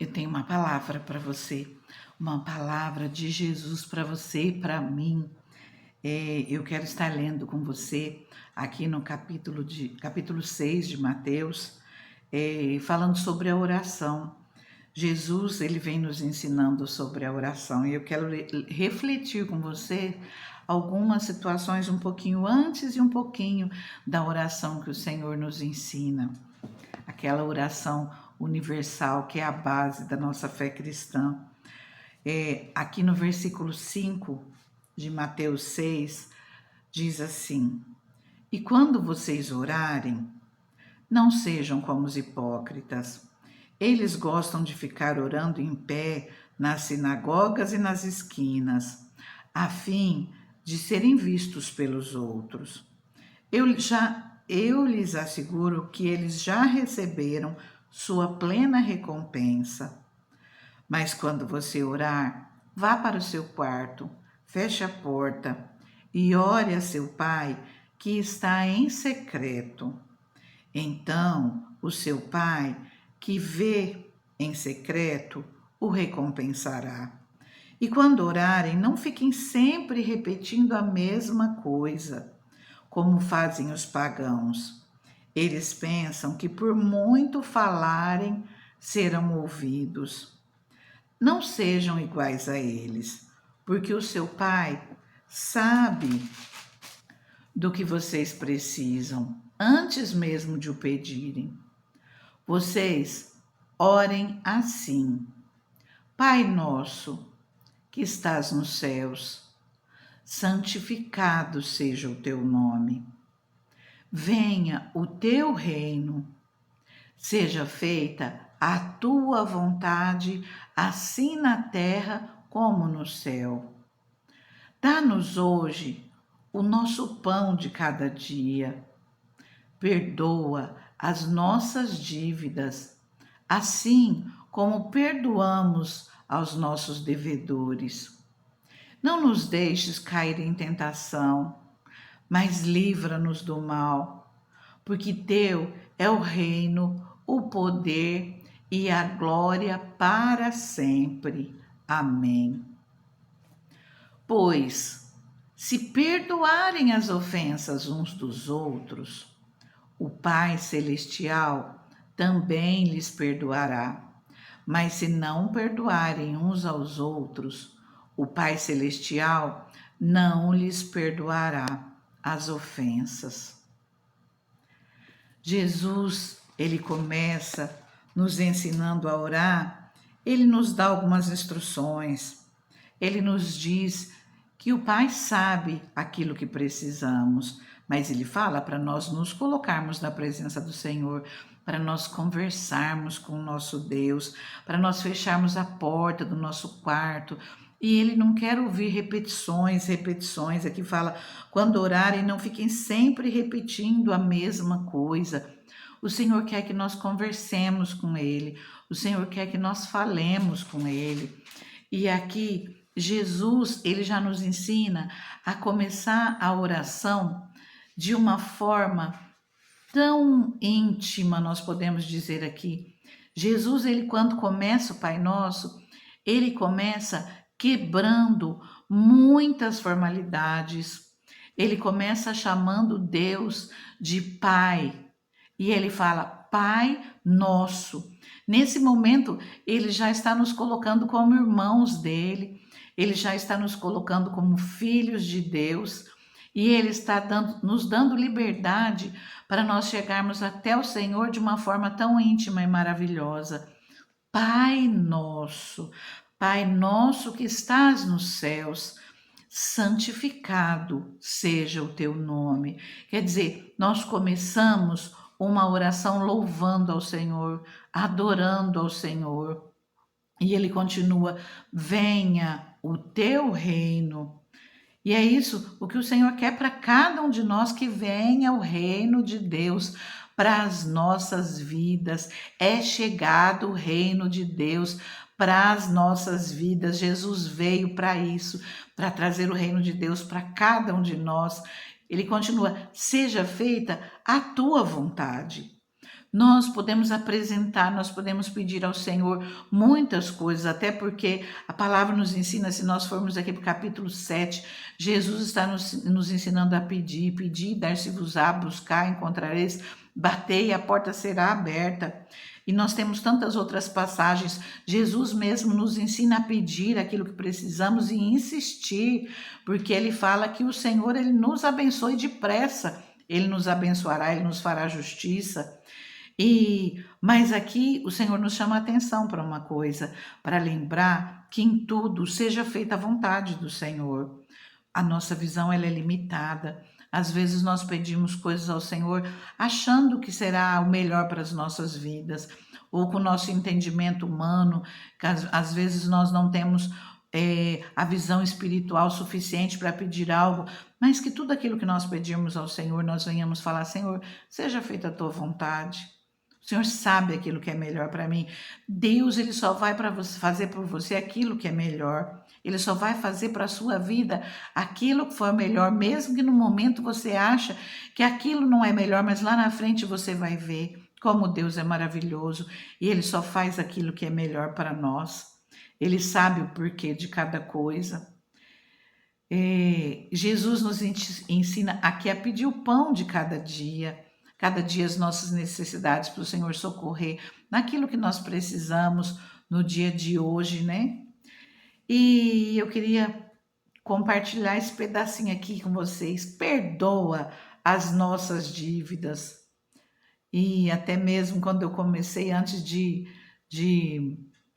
Eu tenho uma palavra para você, uma palavra de Jesus para você e para mim. Eu quero estar lendo com você aqui no capítulo 6 de Mateus, falando sobre a oração. Jesus, ele vem nos ensinando sobre a oração e eu quero refletir com você algumas situações um pouquinho antes e um pouquinho da oração que o Senhor nos ensina. Aquela oração universal que é a base da nossa fé cristã. Aqui no versículo 5 de Mateus 6, diz assim: E quando vocês orarem, não sejam como os hipócritas. Eles gostam de ficar orando em pé nas sinagogas e nas esquinas, a fim de serem vistos pelos outros. Eu lhes asseguro que eles já receberam sua plena recompensa. Mas quando você orar, vá para o seu quarto, feche a porta e ore a seu pai que está em secreto. Então, o seu pai que vê em secreto o recompensará. E quando orarem, não fiquem sempre repetindo a mesma coisa, como fazem os pagãos. Eles pensam que por muito falarem serão ouvidos. Não sejam iguais a eles, porque o seu pai sabe do que vocês precisam antes mesmo de o pedirem. Vocês orem assim: Pai nosso, que estás nos céus, santificado seja o teu nome. Venha o teu reino. Seja feita a tua vontade, assim na terra como no céu. Dá-nos hoje o nosso pão de cada dia. Perdoa as nossas dívidas, assim como perdoamos aos nossos devedores. Não nos deixes cair em tentação, mas livra-nos do mal, porque teu é o reino, o poder e a glória para sempre. Amém. Pois, se perdoarem as ofensas uns dos outros, o Pai Celestial também lhes perdoará. Mas se não perdoarem uns aos outros, o Pai Celestial não lhes perdoará as ofensas. Jesus, ele começa nos ensinando a orar, ele nos dá algumas instruções, ele nos diz que o Pai sabe aquilo que precisamos, mas ele fala para nós nos colocarmos na presença do Senhor, para nós conversarmos com o nosso Deus, para nós fecharmos a porta do nosso quarto. E ele não quer ouvir repetições. Aqui fala, quando orarem, não fiquem sempre repetindo a mesma coisa. O Senhor quer que nós conversemos com Ele. O Senhor quer que nós falemos com Ele. E aqui, Jesus, ele já nos ensina a começar a oração de uma forma tão íntima, nós podemos dizer aqui. Jesus, ele quando começa o Pai Nosso, ele começa quebrando muitas formalidades. Ele começa chamando Deus de Pai. E ele fala, Pai Nosso. Nesse momento, ele já está nos colocando como irmãos dele, ele já está nos colocando como filhos de Deus, e ele está nos dando liberdade para nós chegarmos até o Senhor de uma forma tão íntima e maravilhosa. Pai nosso que estás nos céus, santificado seja o teu nome. Quer dizer, nós começamos uma oração louvando ao Senhor, adorando ao Senhor. E ele continua: venha o teu reino. E é isso o que o Senhor quer para cada um de nós, que venha o reino de Deus para as nossas vidas. É chegado o reino de Deus para as nossas vidas. Jesus veio para isso, para trazer o reino de Deus para cada um de nós. Ele continua: seja feita a tua vontade. Nós podemos apresentar, nós podemos pedir ao Senhor muitas coisas, até porque a palavra nos ensina, se nós formos aqui para o capítulo 7, Jesus está nos ensinando a pedir, pedir, dar-se-vos-á, buscar, encontrareis, bater e a porta será aberta. E nós temos tantas outras passagens. Jesus mesmo nos ensina a pedir aquilo que precisamos e insistir, porque ele fala que o Senhor ele nos abençoe depressa. Ele nos abençoará, ele nos fará justiça. Mas aqui o Senhor nos chama a atenção para uma coisa, para lembrar que em tudo seja feita a vontade do Senhor. A nossa visão ela é limitada. Às vezes nós pedimos coisas ao Senhor achando que será o melhor para as nossas vidas, ou com o nosso entendimento humano, que às vezes nós não temos a visão espiritual suficiente para pedir algo, mas que tudo aquilo que nós pedimos ao Senhor, nós venhamos falar: Senhor, seja feita a tua vontade. O Senhor sabe aquilo que é melhor para mim. Deus, ele só vai para você fazer por você aquilo que é melhor. Ele só vai fazer para a sua vida aquilo que for melhor, mesmo que no momento você acha que aquilo não é melhor, mas lá na frente você vai ver como Deus é maravilhoso e ele só faz aquilo que é melhor para nós. Ele sabe o porquê de cada coisa. Jesus nos ensina aqui a pedir o pão de cada dia as nossas necessidades para o Senhor socorrer naquilo que nós precisamos no dia de hoje, né? E eu queria compartilhar esse pedacinho aqui com vocês. Perdoa as nossas dívidas. E até mesmo quando eu comecei, antes de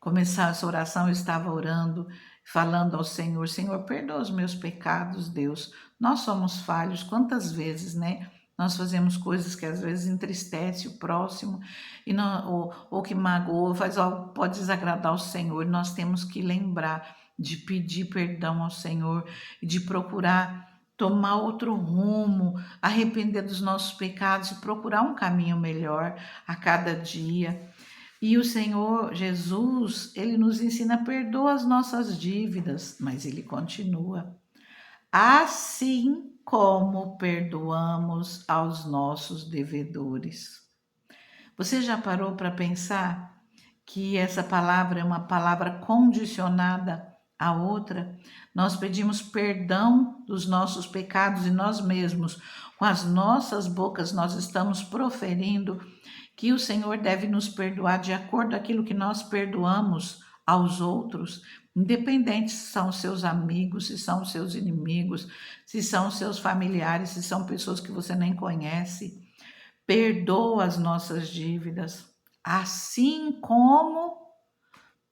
começar essa oração, eu estava orando, falando ao Senhor: Senhor, perdoa os meus pecados, Deus. Nós somos falhos, quantas vezes, né? Nós fazemos coisas que às vezes entristece o próximo e não, ou que magoa, faz algo que pode desagradar o Senhor. Nós temos que lembrar de pedir perdão ao Senhor e de procurar tomar outro rumo, arrepender dos nossos pecados e procurar um caminho melhor a cada dia. E o Senhor Jesus, ele nos ensina a perdoar as nossas dívidas, mas ele continua: assim como perdoamos aos nossos devedores. Você já parou para pensar que essa palavra é uma palavra condicionada à outra? Nós pedimos perdão dos nossos pecados e nós mesmos, com as nossas bocas, nós estamos proferindo que o Senhor deve nos perdoar de acordo com aquilo que nós perdoamos aos outros, independente se são seus amigos, se são seus inimigos, se são seus familiares, se são pessoas que você nem conhece. Perdoa as nossas dívidas, assim como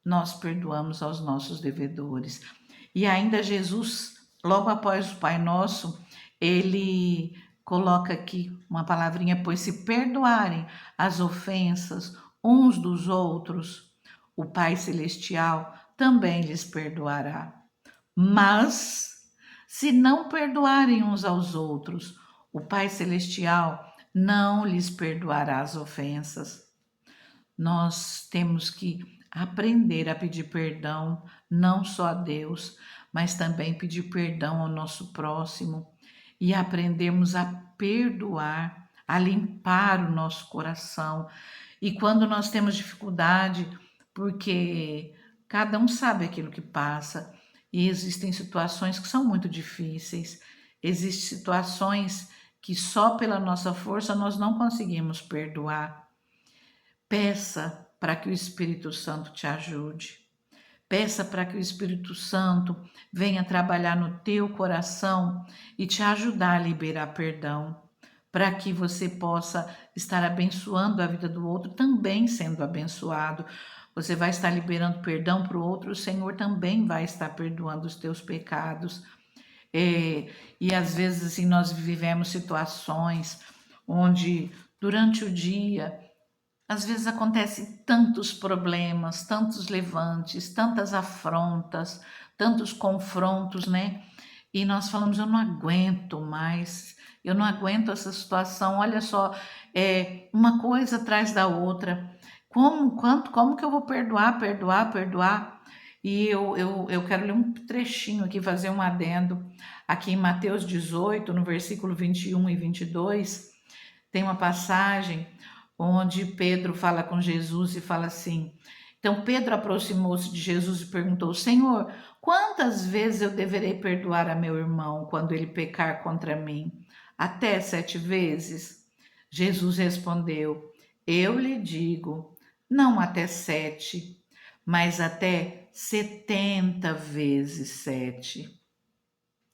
nós perdoamos aos nossos devedores. E ainda Jesus, logo após o Pai Nosso, ele coloca aqui uma palavrinha: pois se perdoarem as ofensas uns dos outros, o Pai Celestial também lhes perdoará. Mas, se não perdoarem uns aos outros, o Pai Celestial não lhes perdoará as ofensas. Nós temos que aprender a pedir perdão, não só a Deus, mas também pedir perdão ao nosso próximo e aprendermos a perdoar, a limpar o nosso coração. E quando nós temos dificuldade, porque cada um sabe aquilo que passa, e existem situações que são muito difíceis, existem situações que só pela nossa força nós não conseguimos perdoar. Peça para que o Espírito Santo te ajude. Peça para que o Espírito Santo venha trabalhar no teu coração e te ajudar a liberar perdão, para que você possa estar abençoando a vida do outro, também sendo abençoado. Você vai estar liberando perdão para o outro, o Senhor também vai estar perdoando os teus pecados. E às vezes assim nós vivemos situações onde durante o dia às vezes acontecem tantos problemas, tantos levantes, tantas afrontas, tantos confrontos, né? E nós falamos: eu não aguento mais, eu não aguento essa situação. Olha só, uma coisa atrás da outra. Como que eu vou perdoar? E eu quero ler um trechinho aqui, fazer um adendo. Aqui em Mateus 18, no versículo 21 e 22, tem uma passagem onde Pedro fala com Jesus e fala assim. Então Pedro aproximou-se de Jesus e perguntou: Senhor, quantas vezes eu deverei perdoar a meu irmão quando ele pecar contra mim? Até 7 vezes? Jesus respondeu: Eu lhe digo, não até 7, mas até 70 vezes 7.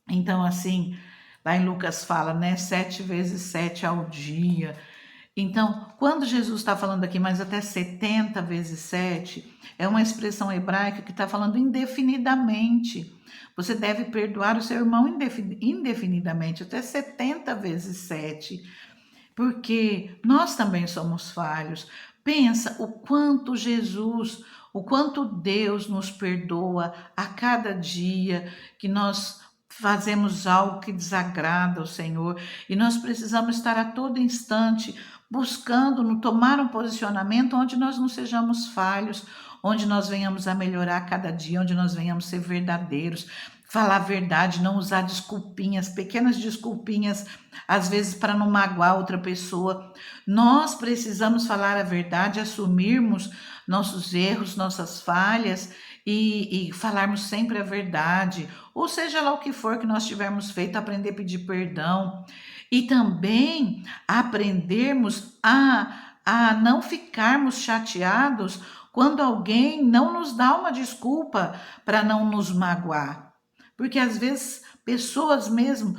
Então, assim, lá em Lucas fala, né? 7 vezes 7 ao dia. Então, quando Jesus está falando aqui, mas até 70 vezes 7, é uma expressão hebraica que está falando indefinidamente. Você deve perdoar o seu irmão indefinidamente, até 70 vezes 7, porque nós também somos falhos. Pensa o quanto Deus nos perdoa a cada dia que nós fazemos algo que desagrada ao Senhor, e nós precisamos estar a todo instante buscando no tomar um posicionamento onde nós não sejamos falhos, onde nós venhamos a melhorar a cada dia, onde nós venhamos ser verdadeiros, falar a verdade, não usar desculpinhas, pequenas desculpinhas, às vezes para não magoar outra pessoa. Nós precisamos falar a verdade, assumirmos nossos erros, nossas falhas e falarmos sempre a verdade, ou seja lá o que for que nós tivermos feito, aprender a pedir perdão e também aprendermos a não ficarmos chateados quando alguém não nos dá uma desculpa para não nos magoar. Porque às vezes pessoas mesmo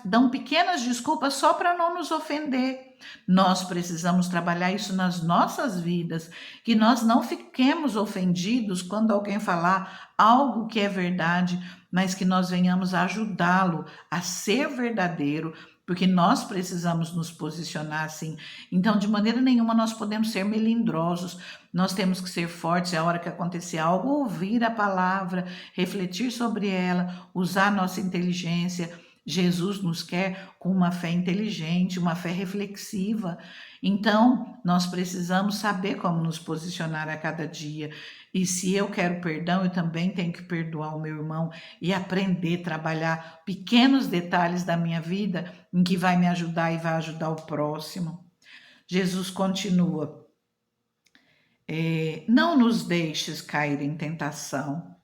dão pequenas desculpas só para não nos ofender. Nós precisamos trabalhar isso nas nossas vidas, que nós não fiquemos ofendidos quando alguém falar algo que é verdade, mas que nós venhamos a ajudá-lo a ser verdadeiro, porque nós precisamos nos posicionar assim. Então, de maneira nenhuma nós podemos ser melindrosos, nós temos que ser fortes. É a hora que acontecer algo, ouvir a palavra, refletir sobre ela, usar nossa inteligência. Jesus nos quer com uma fé inteligente, uma fé reflexiva. Então, nós precisamos saber como nos posicionar a cada dia. E se eu quero perdão, eu também tenho que perdoar o meu irmão e aprender a trabalhar pequenos detalhes da minha vida em que vai me ajudar e vai ajudar o próximo. Jesus continua: não nos deixes cair em tentação.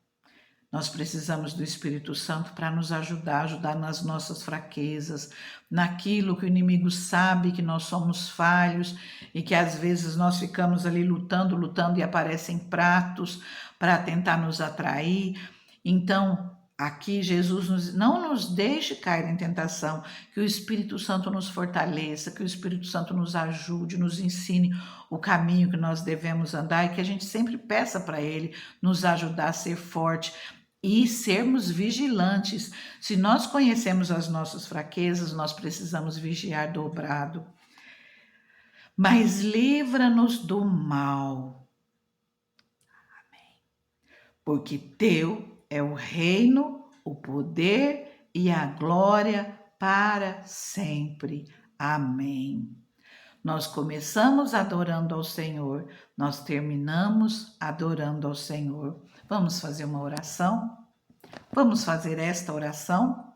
Nós precisamos do Espírito Santo para nos ajudar nas nossas fraquezas, naquilo que o inimigo sabe que nós somos falhos e que às vezes nós ficamos ali lutando e aparecem pratos para tentar nos atrair. Então, aqui Jesus não nos deixe cair em tentação, que o Espírito Santo nos fortaleça, que o Espírito Santo nos ajude, nos ensine o caminho que nós devemos andar e que a gente sempre peça para Ele nos ajudar a ser forte e sermos vigilantes. Se nós conhecemos as nossas fraquezas, nós precisamos vigiar dobrado. Mas livra-nos do mal. Amém. Porque teu é o reino, o poder e a glória para sempre. Amém. Nós começamos adorando ao Senhor, nós terminamos adorando ao Senhor. Vamos fazer uma oração? Vamos fazer esta oração?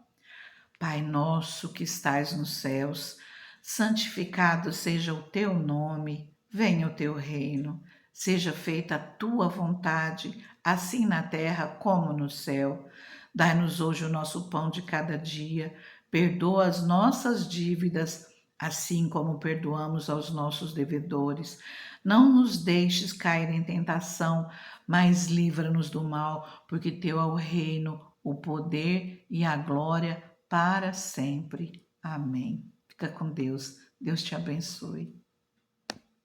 Pai nosso que estais nos céus, santificado seja o teu nome, venha o teu reino, seja feita a tua vontade, assim na terra como no céu. Dai-nos hoje o nosso pão de cada dia, perdoa as nossas dívidas, assim como perdoamos aos nossos devedores. Não nos deixes cair em tentação, mas livra-nos do mal, porque teu é o reino, o poder e a glória para sempre. Amém. Fica com Deus. Deus te abençoe.